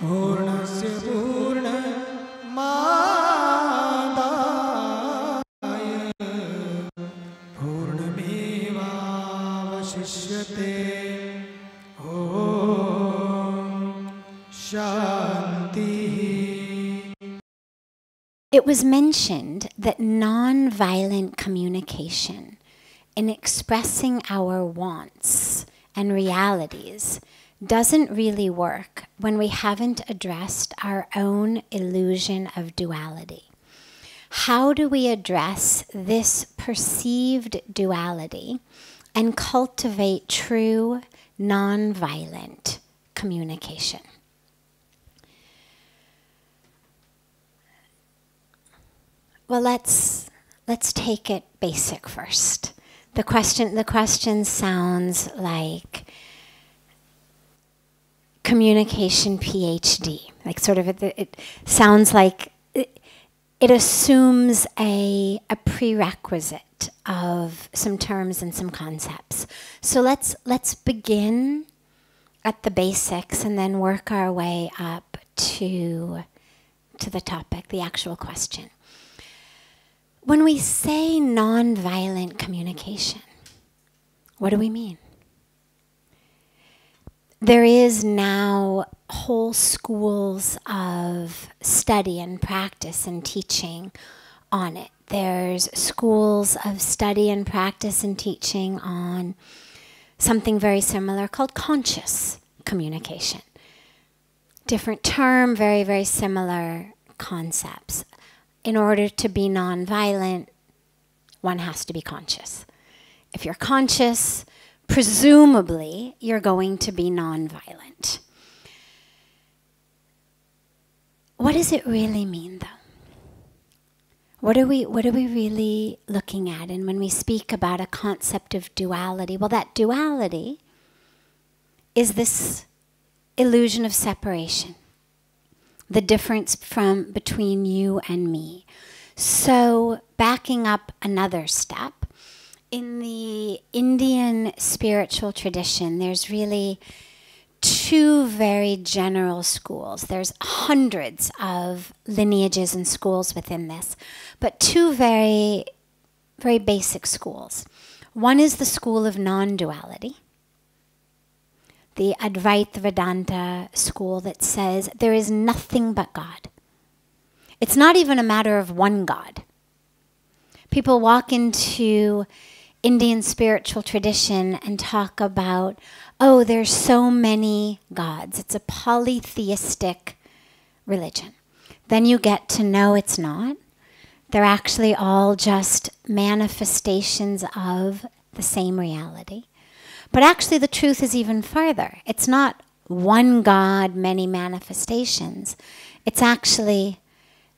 पूर्णस्य पूर्णमादाय पूर्णमेवावशिष्यते। It was mentioned that non-violent communication in expressing our wants and realities doesn't really work when we haven't addressed our own illusion of duality. How do we address this perceived duality and cultivate true non-violent communication? Well, let's take it basic first. The question sounds like communication PhD. Like sort of it sounds like it assumes a prerequisite of some terms and some concepts. So let's begin at the basics and then work our way up to the topic, the actual question. When we say non-violent communication, what do we mean? There is now whole schools of study and practice and teaching on it. There's schools of study and practice and teaching on something very similar called conscious communication. Different term, very, very similar concepts. In order to be non-violent, one has to be conscious. If you're conscious, presumably you're going to be non-violent. What does it really mean, though? What are we really looking at? And when we speak about a concept of duality, well, that duality is this illusion of separation. The difference between you and me. So backing up another step, in the Indian spiritual tradition, there's really two very general schools. There's hundreds of lineages and schools within this, but two very, very basic schools. One is the school of non-duality, the Advaita Vedanta school that says there is nothing but God. It's not even a matter of one God. People walk into Indian spiritual tradition and talk about, oh, there's so many gods. It's a polytheistic religion. Then you get to know it's not. They're actually all just manifestations of the same reality. But actually the truth is even further. It's not one God, many manifestations. It's actually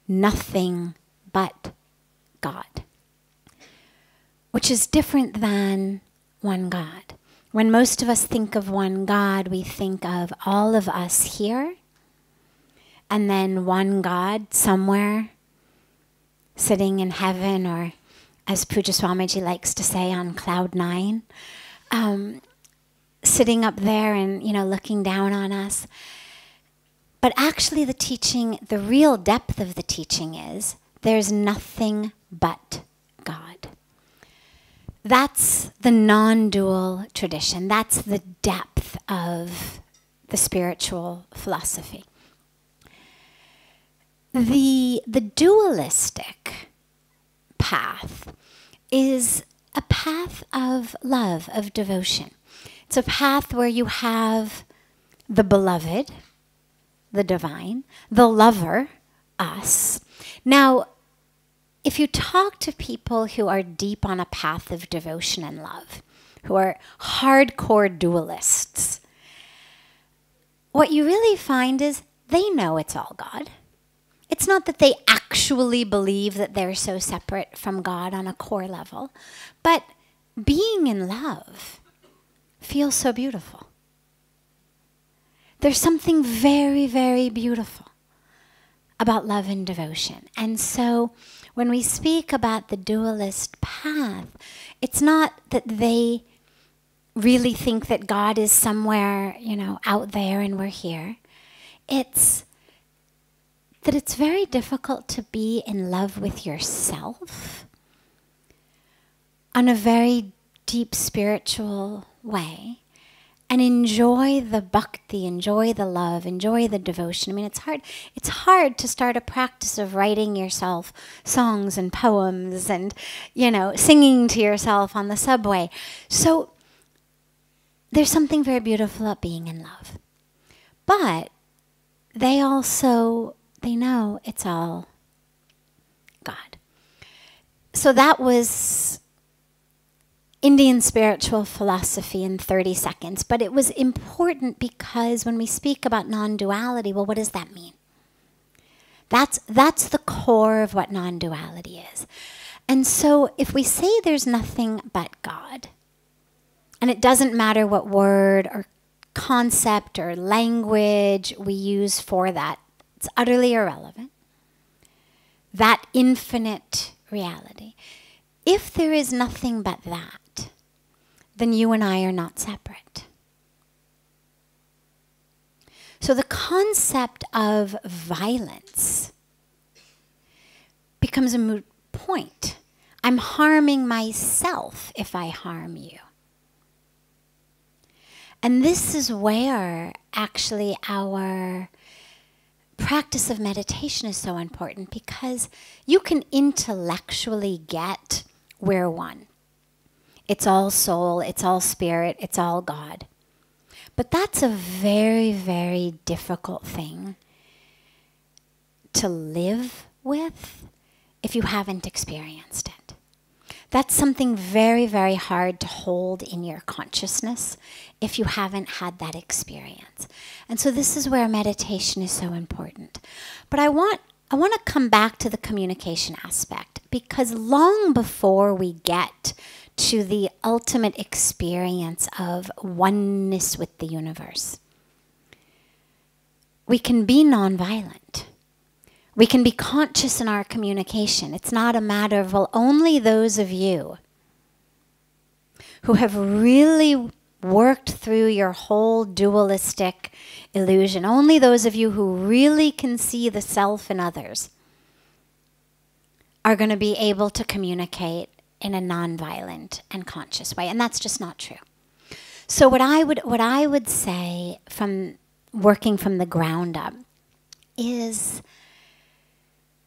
nothing but God, which is different than one God. When most of us think of one God, we think of all of us here, and then one God somewhere sitting in heaven, or as Puja Swamiji likes to say, on cloud 9. Sitting up there and, looking down on us. But actually the teaching, the real depth of the teaching is there's nothing but God. That's the non-dual tradition. That's the depth of the spiritual philosophy. The dualistic path is a path of love, of devotion. It's a path where you have the beloved, the divine, the lover, us. Now, if you talk to people who are deep on a path of devotion and love, who are hardcore dualists, what you really find is they know it's all God. It's not that they actually believe that they're so separate from God on a core level, but being in love feels so beautiful. There's something very, very beautiful about love and devotion. And so when we speak about the dualist path, it's not that they really think that God is somewhere, out there and we're here. it's that it's very difficult to be in love with yourself on a very deep spiritual way and enjoy the bhakti, enjoy the love, enjoy the devotion. I mean, it's hard to start a practice of writing yourself songs and poems and, singing to yourself on the subway. So there's something very beautiful about being in love. But they know it's all God. So that was Indian spiritual philosophy in 30 seconds. But it was important because when we speak about non-duality, well, what does that mean? That's the core of what non-duality is. And so if we say there's nothing but God, and it doesn't matter what word or concept or language we use for that, it's utterly irrelevant. That infinite reality. If there is nothing but that, then you and I are not separate. So the concept of violence becomes a moot point. I'm harming myself if I harm you. And this is where actually our practice of meditation is so important, because you can intellectually get we're one. It's all soul, it's all spirit, it's all God. But that's a very, very difficult thing to live with if you haven't experienced it. That's something very, very hard to hold in your consciousness if you haven't had that experience. And so this is where meditation is so important. But I want to come back to the communication aspect, because long before we get to the ultimate experience of oneness with the universe, we can be nonviolent. We can be conscious in our communication. It's not a matter of, well, only those of you who have really worked through your whole dualistic illusion, only those of you who really can see the self in others are going to be able to communicate in a nonviolent and conscious way. And that's just not true. So what I would say from working from the ground up is,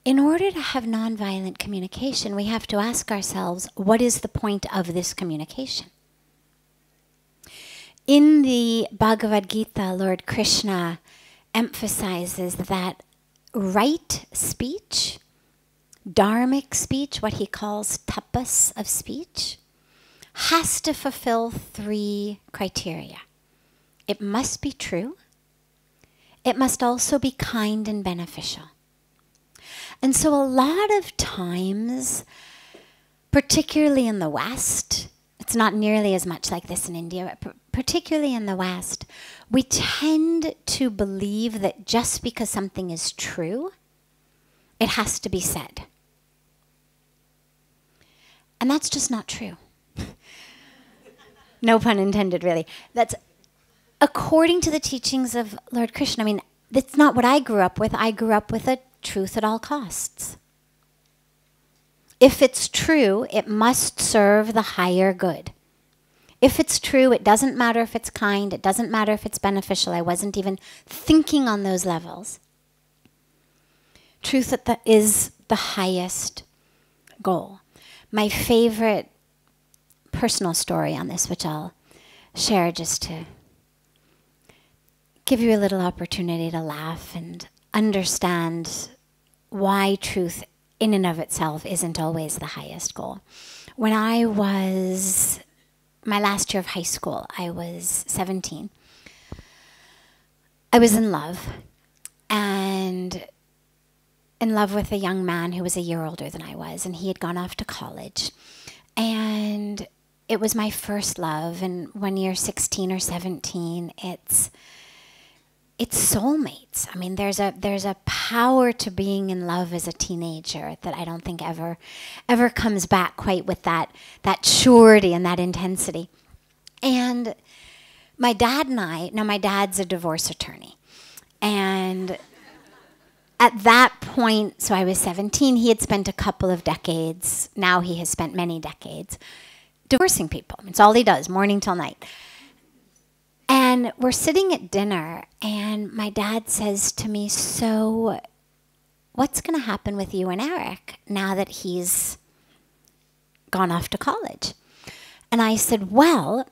in order to have nonviolent communication, we have to ask ourselves, what is the point of this communication? In the Bhagavad Gita, Lord Krishna emphasizes that right speech, dharmic speech, what he calls tapas of speech, has to fulfill 3 criteria. It must be true. It must also be kind and beneficial. And so a lot of times, particularly in the West, it's not nearly as much like this in India, but particularly in the West, we tend to believe that just because something is true, it has to be said. And that's just not true. No pun intended, really. That's according to the teachings of Lord Krishna. I mean, that's not what I grew up with. I grew up with a truth at all costs. If it's true, it must serve the higher good. If it's true, it doesn't matter if it's kind, it doesn't matter if it's beneficial. I wasn't even thinking on those levels. Truth is the highest goal. My favorite personal story on this, which I'll share just to give you a little opportunity to laugh and understand why truth in and of itself isn't always the highest goal. When I was my last year of high school, I was 17. I was in love, and in love with a young man who was a year older than I was, and he had gone off to college. And it was my first love, and when you're 16 or 17, it's soulmates. I mean, there's a power to being in love as a teenager that I don't think ever comes back quite with that surety and that intensity. And my dad and I, now my dad's a divorce attorney, And at that point, so I was 17, he had spent a couple of decades, now he has spent many decades, divorcing people. It's all he does, morning till night. And we're sitting at dinner, and my dad says to me, so what's going to happen with you and Eric now that he's gone off to college? And I said, well,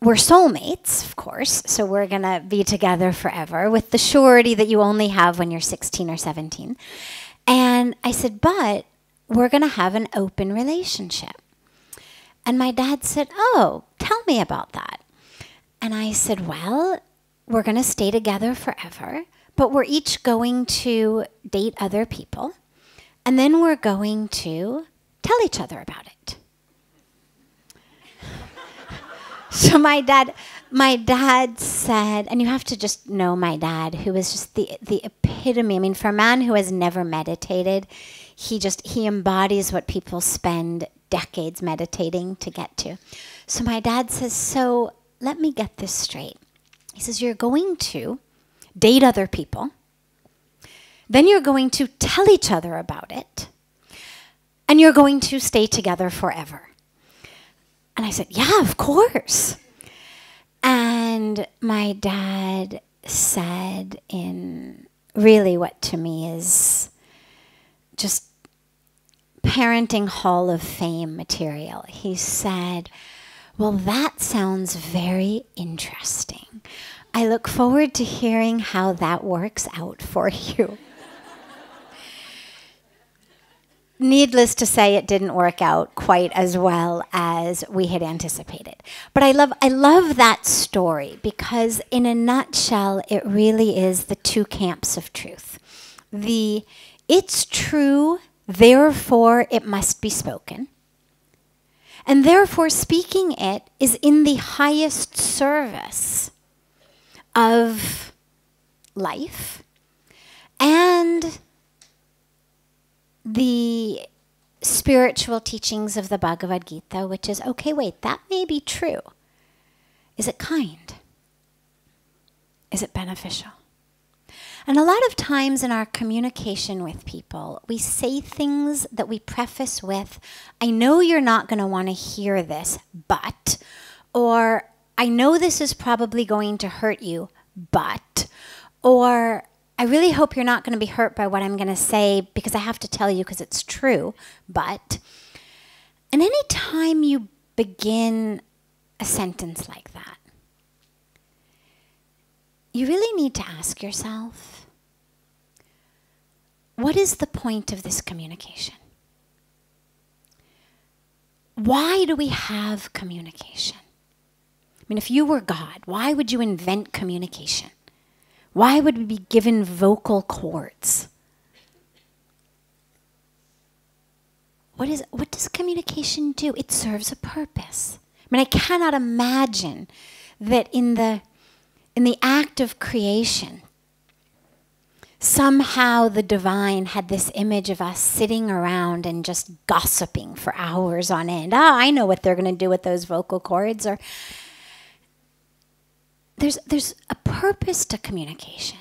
we're soulmates, of course, so we're going to be together forever with the surety that you only have when you're 16 or 17. And I said, but we're going to have an open relationship. And my dad said, oh, tell me about that. And I said, well, we're going to stay together forever, but we're each going to date other people, and then we're going to tell each other about it. So my dad said, and you have to just know my dad, who was just the epitome. I mean, for a man who has never meditated, he embodies what people spend decades meditating to get to. So my dad says, so let me get this straight. He says, you're going to date other people, then you're going to tell each other about it, and you're going to stay together forever. And I said, yeah, of course. And my dad said, in really what to me is just parenting Hall of Fame material, he said, well, that sounds very interesting. I look forward to hearing how that works out for you. Needless to say, it didn't work out quite as well as we had anticipated. But I love that story because in a nutshell, it really is the two camps of truth. It's true, therefore it must be spoken. And therefore speaking it is in the highest service of life and the spiritual teachings of the Bhagavad Gita, which is, okay, wait, that may be true. Is it kind? Is it beneficial? And a lot of times in our communication with people, we say things that we preface with, I know you're not going to want to hear this, but, or I know this is probably going to hurt you, but, or I really hope you're not going to be hurt by what I'm going to say because I have to tell you because it's true, but. And any time you begin a sentence like that, you really need to ask yourself, what is the point of this communication? Why do we have communication? I mean, if you were God, why would you invent communication? Why would we be given vocal cords? What does communication do? It serves a purpose. I mean, I cannot imagine that in the act of creation, somehow the divine had this image of us sitting around and just gossiping for hours on end. Oh, I know what they're going to do with those vocal cords. Or there's a purpose to communication.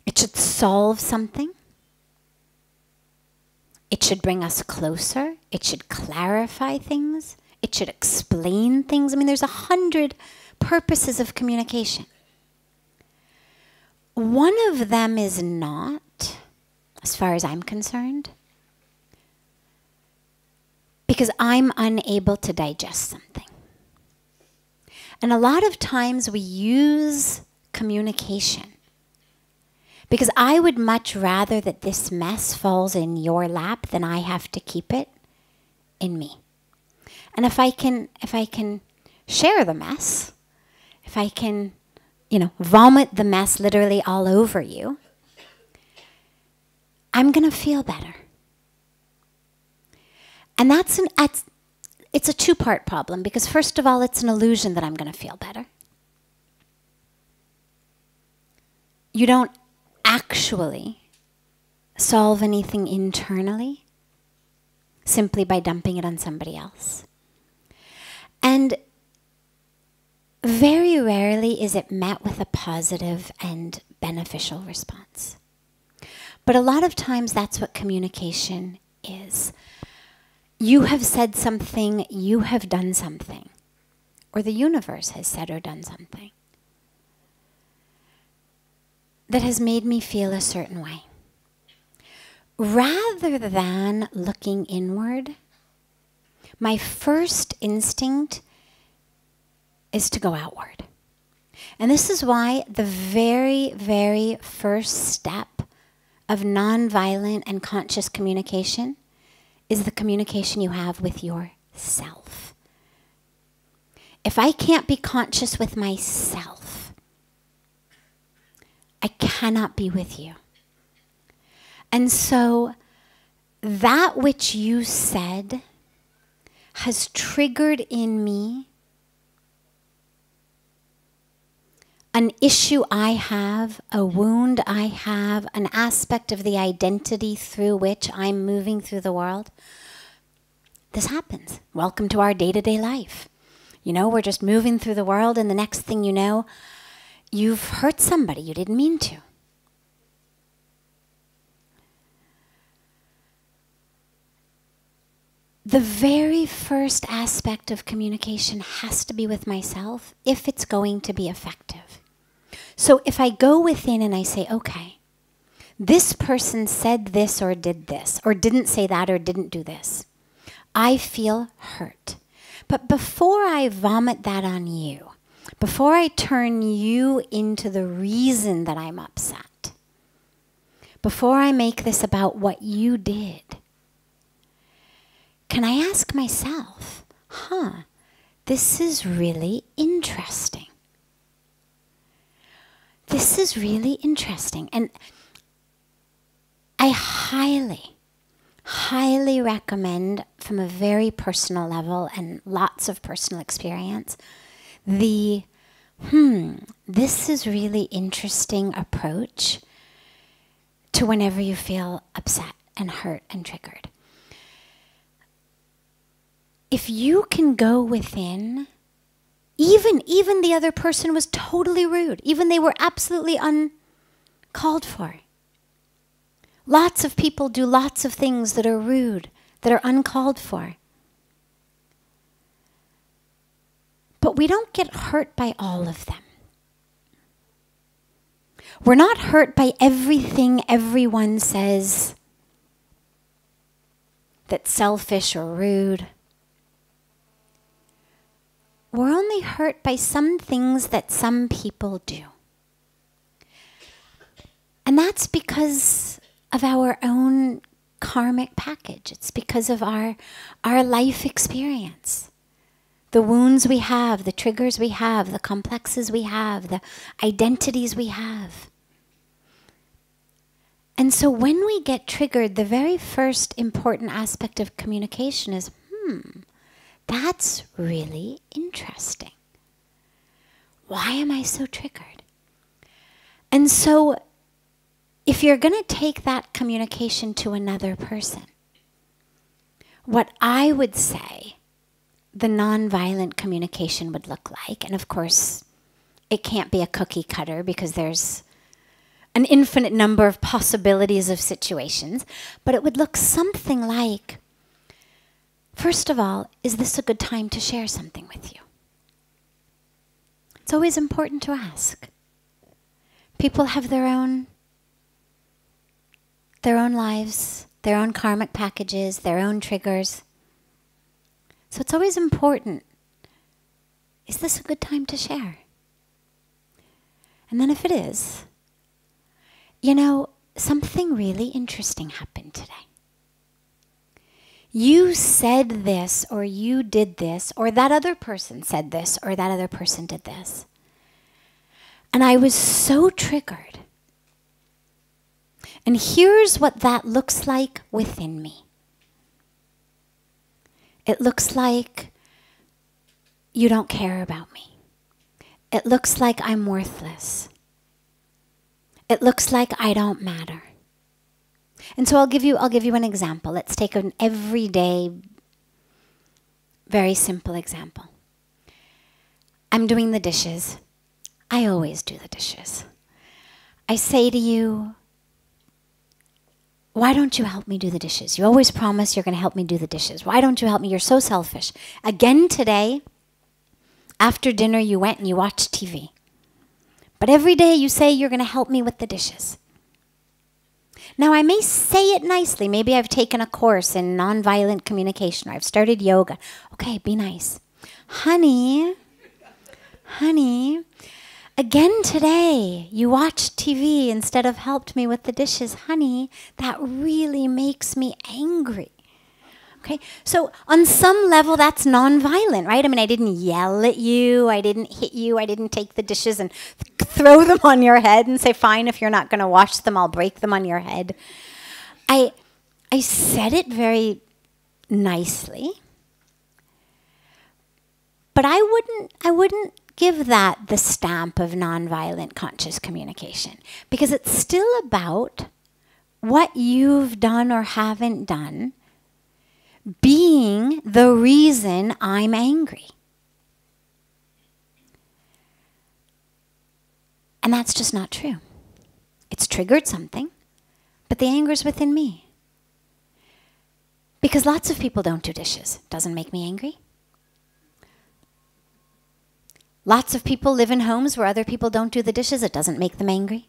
It should solve something. It should bring us closer. It should clarify things. It should explain things. I mean, there's 100 purposes of communication. One of them is not, as far as I'm concerned, because I'm unable to digest something. And a lot of times we use communication because I would much rather that this mess falls in your lap than I have to keep it in me. And if I can share the mess, if I can, vomit the mess literally all over you, I'm going to feel better. And it's a two-part problem because first of all, it's an illusion that I'm going to feel better. You don't actually solve anything internally simply by dumping it on somebody else. And very rarely is it met with a positive and beneficial response. But a lot of times that's what communication is. You have said something, you have done something, or the universe has said or done something that has made me feel a certain way. Rather than looking inward, my first instinct is to go outward. And this is why the very, very first step of nonviolent and conscious communication is the communication you have with yourself. If I can't be conscious with myself, I cannot be with you. And so that which you said has triggered in me an issue I have, a wound I have, an aspect of the identity through which I'm moving through the world. This happens. Welcome to our day-to-day life. You know, we're just moving through the world, and the next thing you know, you've hurt somebody you didn't mean to. The very first aspect of communication has to be with myself if it's going to be effective. So if I go within and I say, okay, this person said this or did this, or didn't say that or didn't do this, I feel hurt. But before I vomit that on you, before I turn you into the reason that I'm upset, before I make this about what you did, can I ask myself, this is really interesting. This is really interesting. And I highly, highly recommend, from a very personal level and lots of personal experience, the this is really interesting approach to whenever you feel upset and hurt and triggered. If you can go within, even the other person was totally rude, even they were absolutely uncalled for. Lots of people do lots of things that are rude, that are uncalled for. But we don't get hurt by all of them. We're not hurt by everything everyone says that's selfish or rude. We're only hurt by some things that some people do. And that's because of our own karmic package. It's because of our life experience. The wounds we have, the triggers we have, the complexes we have, the identities we have. And so when we get triggered, the very first important aspect of communication is, that's really interesting. Why am I so triggered? And so if you're going to take that communication to another person, what I would say the nonviolent communication would look like, and of course it can't be a cookie cutter because there's an infinite number of possibilities of situations, but it would look something like, first of all, is this a good time to share something with you? It's always important to ask. People have their own lives, their own karmic packages, their own triggers. So it's always important. Is this a good time to share? And then if it is, you know, something really interesting happened today. You said this, or you did this, or that other person said this, or that other person did this. And I was so triggered. And here's what that looks like within me. It looks like you don't care about me. It looks like I'm worthless. It looks like I don't matter. And so I'll give you an example. Let's take an everyday, very simple example. I'm doing the dishes. I always do the dishes. I say to you, why don't you help me do the dishes? You always promise you're going to help me do the dishes. Why don't you help me? You're so selfish. Again today, after dinner, you went and you watched TV. But every day you say you're going to help me with the dishes. Now, I may say it nicely. Maybe I've taken a course in nonviolent communication, or I've started yoga. Okay, be nice. Honey, again today, you watched TV instead of helped me with the dishes. Honey, that really makes me angry. Okay, so on some level, that's nonviolent, right? I mean, I didn't yell at you, I didn't hit you, I didn't take the dishes and throw them on your head and say, fine, if you're not going to wash them, I'll break them on your head. I said it very nicely, but I wouldn't give that the stamp of nonviolent conscious communication, because it's still about what you've done or haven't done being the reason I'm angry. And that's just not true. It's triggered something, but the anger's within me. Because lots of people don't do dishes. Doesn't make me angry. Lots of people live in homes where other people don't do the dishes. It doesn't make them angry.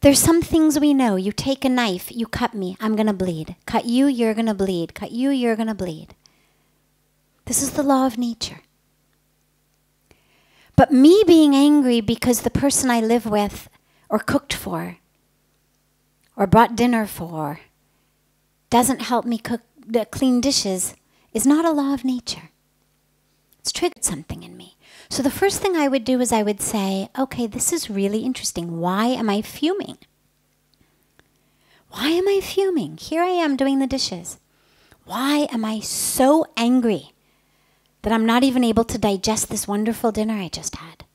There's some things we know. You take a knife, you cut me, I'm going to bleed. Cut you, you're going to bleed. Cut you, you're going to bleed. This is the law of nature. But me being angry because the person I live with or cooked for or brought dinner for doesn't help me clean dishes is not a law of nature. It's triggered something in me. So the first thing I would do is I would say, okay, this is really interesting. Why am I fuming? Why am I fuming? Here I am doing the dishes. Why am I so angry that I'm not even able to digest this wonderful dinner I just had?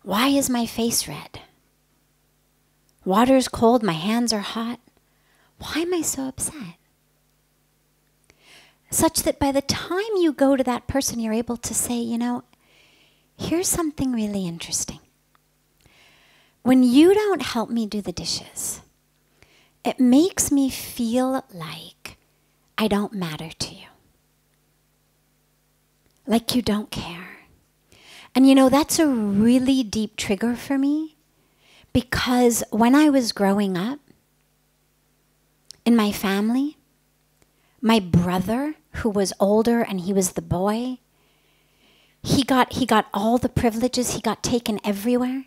Why is my face red? Water's cold, my hands are hot. Why am I so upset? Such that by the time you go to that person, you're able to say, you know, here's something really interesting. When you don't help me do the dishes, it makes me feel like I don't matter to you. Like you don't care. And you know, that's a really deep trigger for me, because when I was growing up in my family, my brother, who was older and he was the boy, he got all the privileges, he got taken everywhere.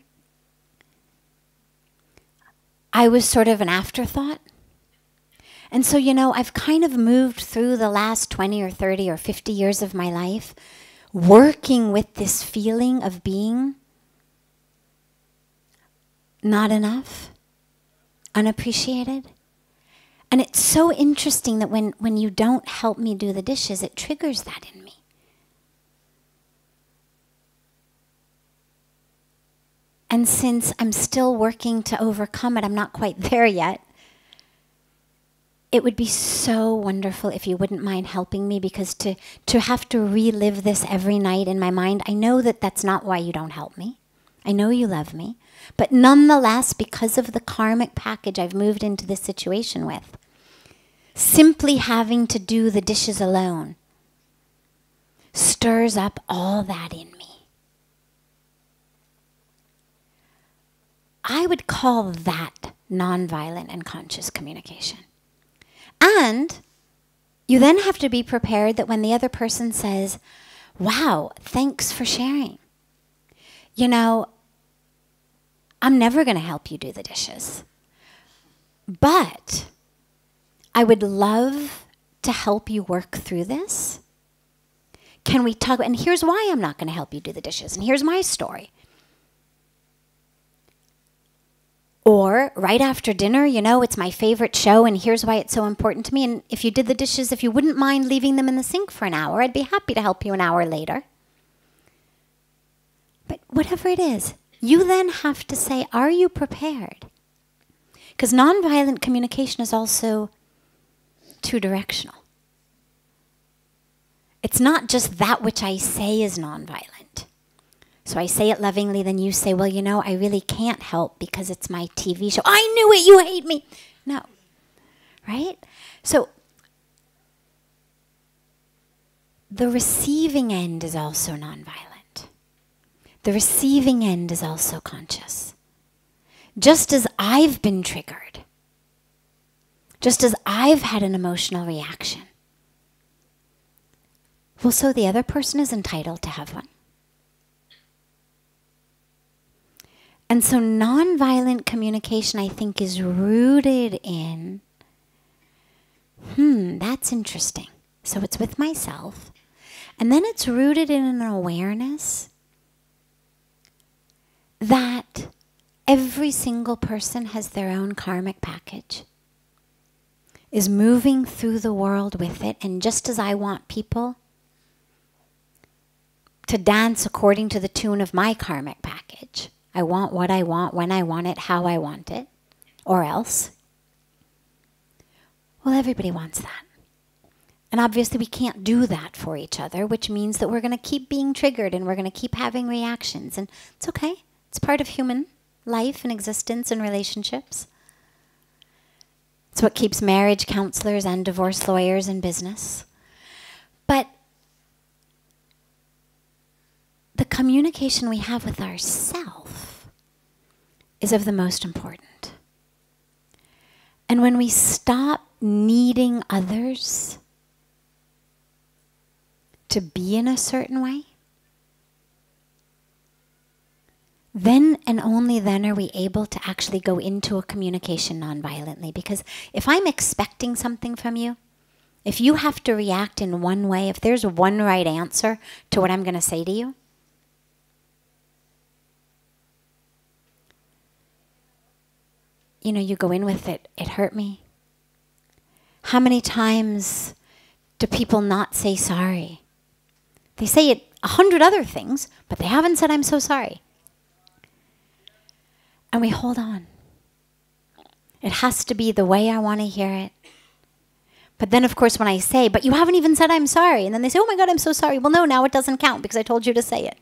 I was sort of an afterthought. And so, you know, I've kind of moved through the last 20 or 30 or 50 years of my life working with this feeling of being not enough, unappreciated. And it's so interesting that when you don't help me do the dishes, it triggers that in me. And since I'm still working to overcome it, I'm not quite there yet. It would be so wonderful if you wouldn't mind helping me, because to have to relive this every night in my mind, I know that that's not why you don't help me. I know you love me. But nonetheless, because of the karmic package I've moved into this situation with, simply having to do the dishes alone stirs up all that in me. I would call that nonviolent and conscious communication. And you then have to be prepared that when the other person says, wow, thanks for sharing. You know, I'm never going to help you do the dishes, but I would love to help you work through this. Can we talk? And here's why I'm not going to help you do the dishes. And here's my story. Or right after dinner, you know, it's my favorite show and here's why it's so important to me. And if you did the dishes, if you wouldn't mind leaving them in the sink for an hour, I'd be happy to help you an hour later. But whatever it is, you then have to say, are you prepared? Because nonviolent communication is also two-directional. it's not just that which I say is nonviolent. So I say it lovingly, then you say, well, you know, I really can't help because it's my TV show. I knew it, you hate me. No, right? So the receiving end is also nonviolent. The receiving end is also conscious. Just as I've been triggered, just as I've had an emotional reaction, well, so the other person is entitled to have one. And so nonviolent communication, I think, is rooted in, that's interesting. So it's with myself. And then it's rooted in an awareness that every single person has their own karmic package, is moving through the world with it. And just as I want people to dance according to the tune of my karmic package, I want what I want, when I want it, how I want it, or else. Well, everybody wants that. And obviously we can't do that for each other, which means that we're going to keep being triggered and we're going to keep having reactions. And it's okay. It's part of human life and existence and relationships. It's what keeps marriage counselors and divorce lawyers in business. But the communication we have with ourselves is of the most important. And when we stop needing others to be in a certain way, then and only then are we able to actually go into a communication non-violently. Because if I'm expecting something from you, if you have to react in one way, if there's one right answer to what I'm going to say to you, you know, you go in with it, it hurt me. How many times do people not say sorry? They say it 100 other things, but they haven't said, I'm so sorry. And we hold on. It has to be the way I want to hear it. But then, of course, when I say, but you haven't even said I'm sorry, and then they say, oh my God, I'm so sorry. Well, no, now it doesn't count because I told you to say it.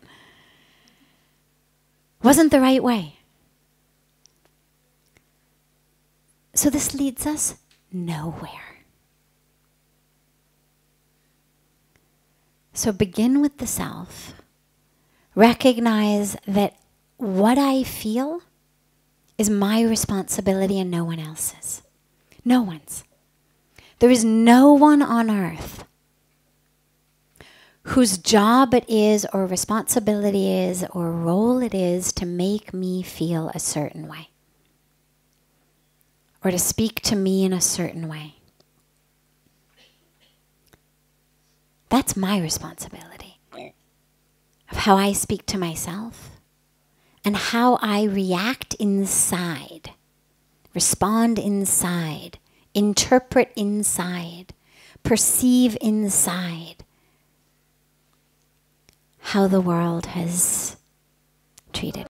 Wasn't the right way. So this leads us nowhere. So begin with the self. Recognize that what I feel is my responsibility and no one else's. No one's. There is no one on earth whose job it is or responsibility is or role it is to make me feel a certain way or to speak to me in a certain way. That's my responsibility of how I speak to myself and how I react inside, respond inside, interpret inside, perceive inside how the world has treated